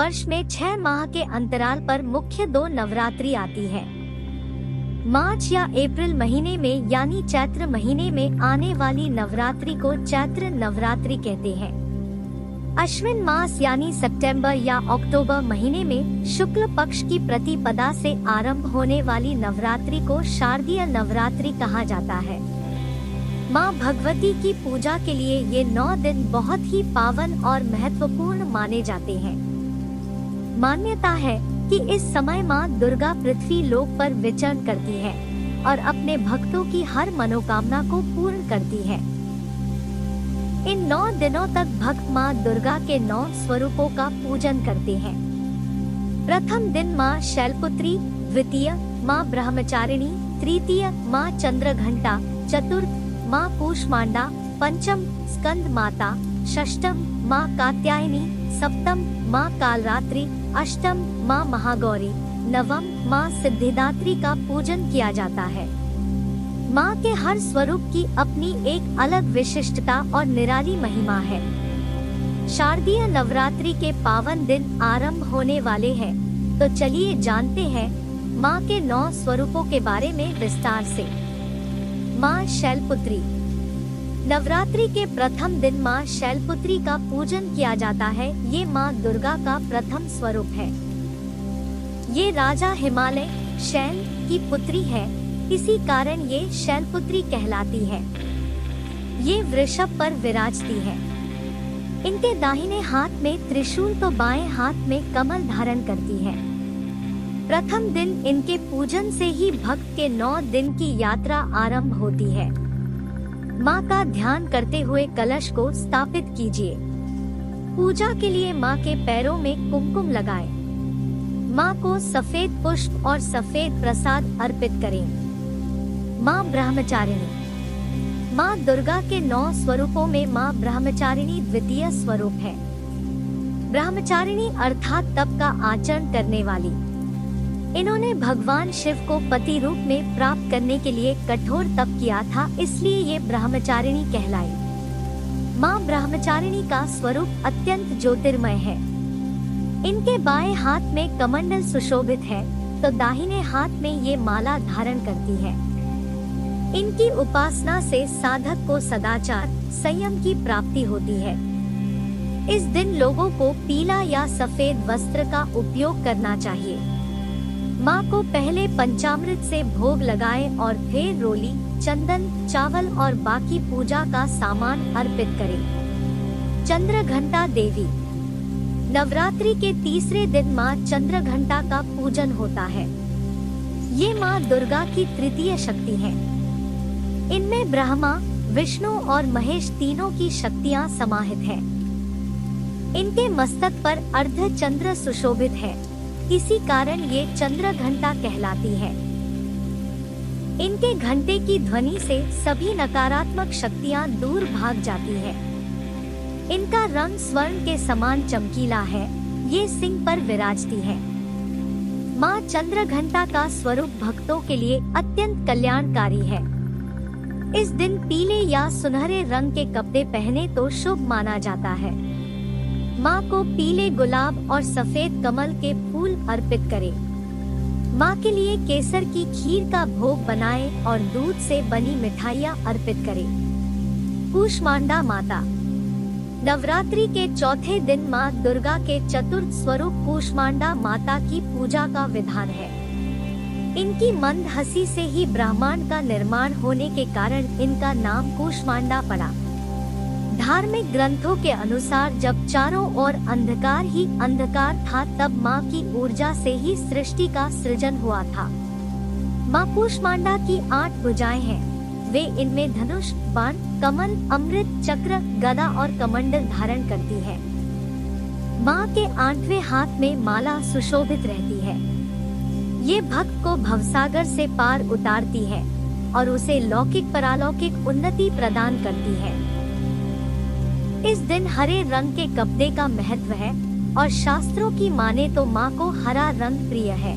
वर्ष में 6 माह के अंतराल पर मुख्य 2 नवरात्रि आती है। मार्च या अप्रैल महीने में यानी चैत्र महीने में आने वाली नवरात्रि को चैत्र नवरात्रि कहते हैं। अश्विन मास यानी सितंबर या अक्टूबर महीने में शुक्ल पक्ष की प्रतिपदा से आरंभ होने वाली नवरात्रि को शारदीय नवरात्रि कहा जाता है। माँ भगवती की पूजा के लिए ये 9 दिन बहुत ही पावन और महत्वपूर्ण माने जाते हैं। मान्यता है कि इस समय माँ दुर्गा पृथ्वी लोक पर विचरण करती है और अपने भक्तों की हर मनोकामना को पूर्ण करती है। इन 9 दिनों तक भक्त माँ दुर्गा के 9 स्वरूपों का पूजन करते हैं। प्रथम दिन माँ शैलपुत्री, द्वितीय माँ ब्रह्मचारिणी, तृतीय माँ चंद्रघंटा, चतुर्थ माँ कूष्मांडा, पंचम स्कंद माता, षष्ठम माँ कात्यायनी, सप्तम माँ कालरात्रि, अष्टम माँ महागौरी, नवम माँ सिद्धिदात्री का पूजन किया जाता है। माँ के हर स्वरूप की अपनी एक अलग विशिष्टता और निराली महिमा है। शारदीय नवरात्रि के पावन दिन आरंभ होने वाले हैं, तो चलिए जानते हैं माँ के 9 स्वरूपों के बारे में विस्तार से। माँ शैलपुत्री। नवरात्रि के प्रथम दिन माँ शैलपुत्री का पूजन किया जाता है। ये माँ दुर्गा का प्रथम स्वरूप है। ये राजा हिमालय शैल की पुत्री है, इसी कारण ये शैलपुत्री कहलाती है। ये वृषभ पर विराजती है। इनके दाहिने हाथ में त्रिशूल तो बाएं हाथ में कमल धारण करती है। प्रथम दिन इनके पूजन से ही भक्त के 9 दिन की यात्रा आरंभ होती है। माँ का ध्यान करते हुए कलश को स्थापित कीजिए। पूजा के लिए माँ के पैरों में कुमकुम लगाएं। माँ को सफेद पुष्प और सफेद प्रसाद अर्पित करें। माँ ब्रह्मचारिणी। माँ दुर्गा के 9 स्वरूपों में माँ ब्रह्मचारिणी द्वितीय स्वरूप है। ब्रह्मचारिणी अर्थात तप का आचरण करने वाली। इन्होंने भगवान शिव को पति रूप में प्राप्त करने के लिए कठोर तप किया था, इसलिए ये ब्रह्मचारिणी कहलाई। माँ ब्रह्मचारिणी का स्वरूप अत्यंत ज्योतिर्मय है। इनके बाएं हाथ में कमंडल सुशोभित है, तो दाहिने हाथ में ये माला धारण करती है। इनकी उपासना से साधक को सदाचार, संयम की प्राप्ति होती है। इस दिन लोगों को पीला या सफेद वस्त्र का उपयोग करना चाहिए। माँ को पहले पंचामृत से भोग लगाएं और फिर रोली, चंदन, चावल और बाकी पूजा का सामान अर्पित करें। चंद्रघंटा देवी। नवरात्रि के तीसरे दिन माँ चंद्रघंटा का पूजन होता है। ये माँ दुर्गा की तृतीय शक्ति है। इनमें ब्रह्मा, विष्णु और महेश तीनों की शक्तियाँ समाहित हैं। इनके मस्तक पर अर्ध चंद्र सुशोभित है, इसी कारण ये चंद्रघंटा कहलाती है। इनके घंटे की ध्वनि से सभी नकारात्मक शक्तियां दूर भाग जाती है। इनका रंग स्वर्ण के समान चमकीला है। ये सिंह पर विराजती है। माँ चंद्रघंटा का स्वरूप भक्तों के लिए अत्यंत कल्याणकारी है। इस दिन पीले या सुनहरे रंग के कपड़े पहने तो शुभ माना जाता है। माँ को पीले गुलाब और सफेद कमल के फूल अर्पित करें। माँ के लिए केसर की खीर का भोग बनाएं और दूध से बनी मिठाइयाँ अर्पित करें। कूष्मांडा माता। नवरात्रि के चौथे दिन माँ दुर्गा के चतुर्थ स्वरूप कूष्मांडा माता की पूजा का विधान है। इनकी मंद हंसी से ही ब्रह्मांड का निर्माण होने के कारण इनका नाम कूष्मांडा पड़ा। धार्मिक ग्रंथों के अनुसार जब चारों ओर अंधकार ही अंधकार था, तब माँ की ऊर्जा से ही सृष्टि का सृजन हुआ था। माँ कूष्मांडा की 8 भुजाएं हैं। वे इनमें धनुष, बाण, कमल, अमृत, चक्र, गदा और कमंडल धारण करती है। माँ के 8वें हाथ में माला सुशोभित रहती है। ये भक्त को भवसागर से पार उतारती है और उसे लौकिक परालौकिक उन्नति प्रदान करती है। इस दिन हरे रंग के कपड़े का महत्व है और शास्त्रों की माने तो माँ को हरा रंग प्रिय है।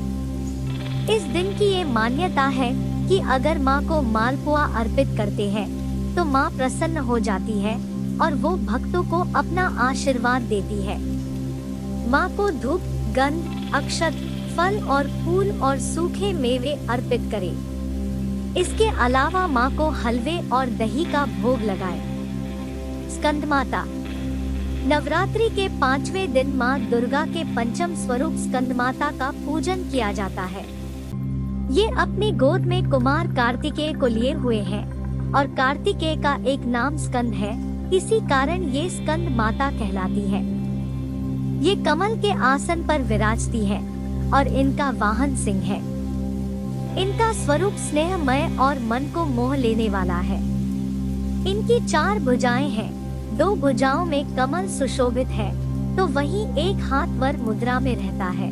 इस दिन की ये मान्यता है कि अगर माँ को मालपुआ अर्पित करते हैं तो माँ प्रसन्न हो जाती है और वो भक्तों को अपना आशीर्वाद देती है। माँ को धूप, गंध, अक्षत, फल और फूल और सूखे मेवे अर्पित करें। इसके अलावा माँ को हलवे और दही का भोग लगाए। स्कंदमाता। नवरात्रि के 5वें दिन माँ दुर्गा के पंचम स्वरूप स्कंदमाता का पूजन किया जाता है। ये अपनी गोद में कुमार कार्तिकेय को लिए हुए हैं और कार्तिकेय का एक नाम स्कंद है, इसी कारण ये स्कंद माता कहलाती है। ये कमल के आसन पर विराजती है और इनका वाहन सिंह है। इनका स्वरूप स्नेहमय और मन को मोह लेने वाला है। इनकी 4 भुजाएं हैं, 2 भुजाओं में कमल सुशोभित है, तो वहीं एक हाथ वर मुद्रा में रहता है।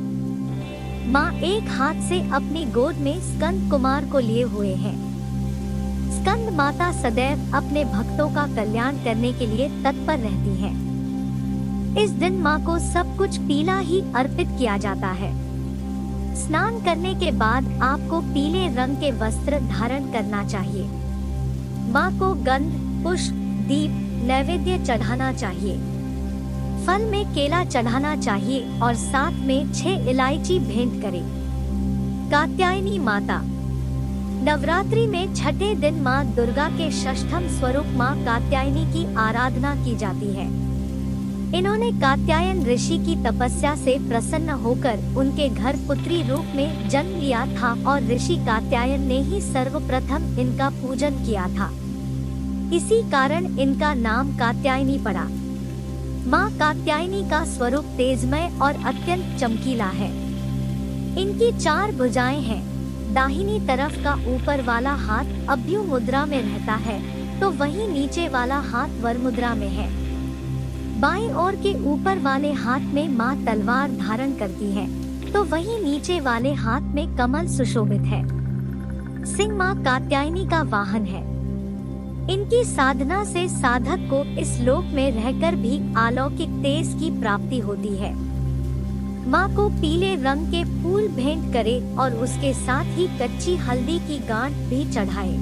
माँ एक हाथ से अपनी गोद में स्कंद कुमार को लिए हुए हैं। स्कंद माता सदैव अपने भक्तों का कल्याण करने के लिए तत्पर रहती है। इस दिन माँ को सब कुछ पीला ही अर्पित किया जाता है। स्नान करने के बाद आपको पीले रंग के वस्त्र धारण करना चाहिए। माँ को गंध, पुष्प, दीप, नैवेद्य चढ़ाना चाहिए। फल में केला चढ़ाना चाहिए और साथ में 6 इलायची भेंट करें। कात्यायनी माता। नवरात्रि में छठे दिन माँ दुर्गा के षष्ठम स्वरूप माँ कात्यायनी की आराधना की जाती है। इन्होंने कात्यायन ऋषि की तपस्या से प्रसन्न होकर उनके घर पुत्री रूप में जन्म लिया था और ऋषि कात्यायन ने ही सर्वप्रथम इनका पूजन किया था। इसी कारण इनका नाम कात्यायनी पड़ा। माँ कात्यायनी का स्वरूप तेजमय और अत्यंत चमकीला है। इनकी 4 भुजाएं हैं। दाहिनी तरफ का ऊपर वाला हाथ अभ्यु मुद्रा में रहता है, तो वहीं नीचे वाला हाथ वर मुद्रा में है। बाएं ओर के ऊपर वाले हाथ में माँ तलवार धारण करती है, तो वहीं नीचे वाले हाथ में कमल सुशोभित है। सिंह माँ कात्यायनी का वाहन है। इनकी साधना से साधक को इस लोक में रहकर भी अलौकिक तेज की प्राप्ति होती है। माँ को पीले रंग के फूल भेंट करे और उसके साथ ही कच्ची हल्दी की गांठ भी चढ़ाए।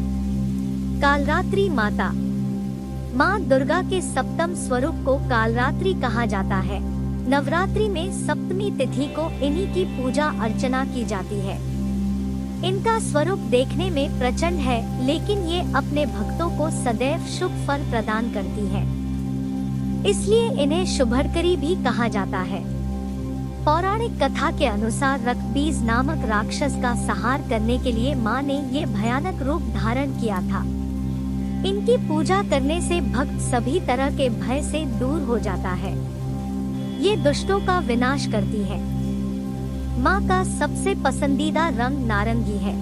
कालरात्रि माता। माँ दुर्गा के सप्तम स्वरूप को कालरात्रि कहा जाता है। नवरात्रि में सप्तमी तिथि को इन्हीं की पूजा अर्चना की जाती है। इनका स्वरूप देखने में प्रचंड है, लेकिन ये अपने भक्तों को सदैव शुभ फल प्रदान करती है, इसलिए इन्हें शुभकरी भी कहा जाता है। पौराणिक कथा के अनुसार रक्तबीज नामक राक्षस का संहार करने के लिए माँ ने ये भयानक रूप धारण किया था। इनकी पूजा करने से भक्त सभी तरह के भय से दूर हो जाता है। ये दुष्टों का विनाश करती है। माँ का सबसे पसंदीदा रंग नारंगी है।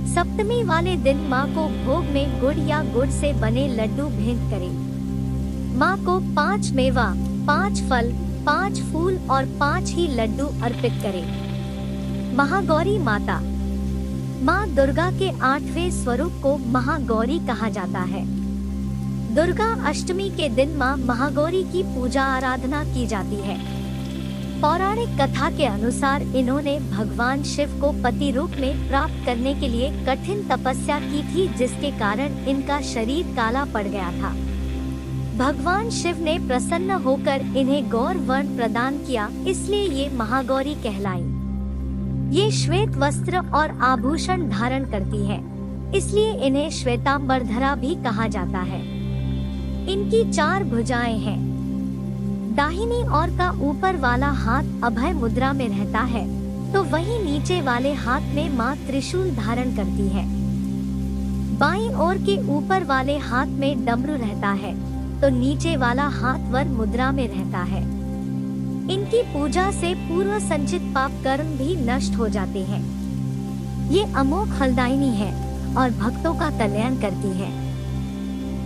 सप्तमी वाले दिन माँ को भोग में गुड़ या गुड़ से बने लड्डू भेंट करें। माँ को 5 मेवा, 5 फल, 5 फूल और 5 ही लड्डू अर्पित करें। महागौरी माता। माँ दुर्गा के 8वें स्वरूप को महागौरी कहा जाता है। दुर्गा अष्टमी के दिन माँ महागौरी की पूजा आराधना की जाती है। पौराणिक कथा के अनुसार इन्होंने भगवान शिव को पति रूप में प्राप्त करने के लिए कठिन तपस्या की थी, जिसके कारण इनका शरीर काला पड़ गया था। भगवान शिव ने प्रसन्न होकर इन्हें गौर वर्ण प्रदान किया, इसलिए ये महागौरी कहलाई। ये श्वेत वस्त्र और आभूषण धारण करती है, इसलिए इन्हें श्वेतांबरधरा भी कहा जाता है। इनकी 4 भुजाएं हैं। दाहिनी ओर का ऊपर वाला हाथ अभय मुद्रा में रहता है, तो वहीं नीचे वाले हाथ में माँ त्रिशूल धारण करती है। बाईं ओर के ऊपर वाले हाथ में डमरू रहता है, तो नीचे वाला हाथ वर मुद्रा में रहता है। इनकी पूजा से पूर्व संचित पाप कर्म भी नष्ट हो जाते हैं। ये अमोघ फलदायिनी है और भक्तों का कल्याण करती है।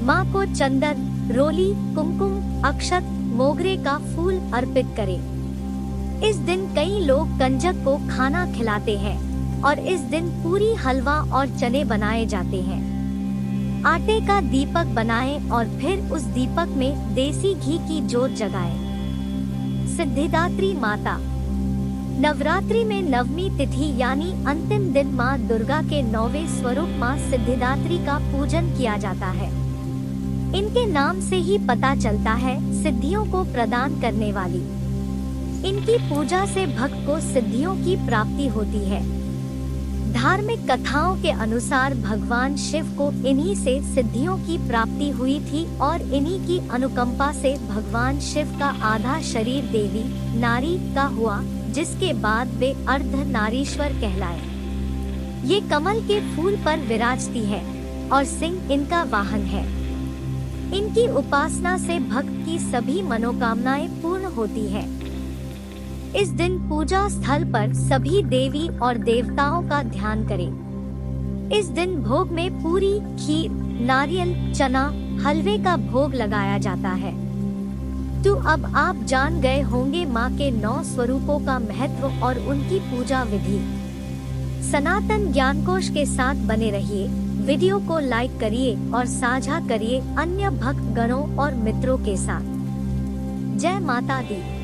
माँ को चंदन, रोली, कुमकुम, अक्षत, मोगरे का फूल अर्पित करें। इस दिन कई लोग कंजक को खाना खिलाते हैं और इस दिन पूरी, हलवा और चने बनाए जाते हैं। आटे का दीपक बनाएं और फिर उस दीपक में देसी घी की जोत जगाएं। सिद्धिदात्री माता। नवरात्रि में नवमी तिथि यानी अंतिम दिन माँ दुर्गा के 9वें स्वरूप माँ सिद्धिदात्री का पूजन किया जाता है। इनके नाम से ही पता चलता है सिद्धियों को प्रदान करने वाली। इनकी पूजा से भक्त को सिद्धियों की प्राप्ति होती है। धार्मिक कथाओं के अनुसार भगवान शिव को इन्हीं से सिद्धियों की प्राप्ति हुई थी और इन्हीं की अनुकंपा से भगवान शिव का आधा शरीर देवी नारी का हुआ, जिसके बाद वे अर्धनारीश्वर कहलाए। ये कमल के फूल पर विराजती है और सिंह इनका वाहन है। इनकी उपासना से भक्त की सभी मनोकामनाएं पूर्ण होती है। इस दिन पूजा स्थल पर सभी देवी और देवताओं का ध्यान करें। इस दिन भोग में पूरी, खीर, नारियल, चना, हलवे का भोग लगाया जाता है। तो अब आप जान गए होंगे माँ के 9 स्वरूपों का महत्व और उनकी पूजा विधि। सनातन ज्ञानकोश के साथ बने रहिए। वीडियो को लाइक करिए और साझा करिए अन्य भक्त गणों और मित्रों के साथ। जय माता दी।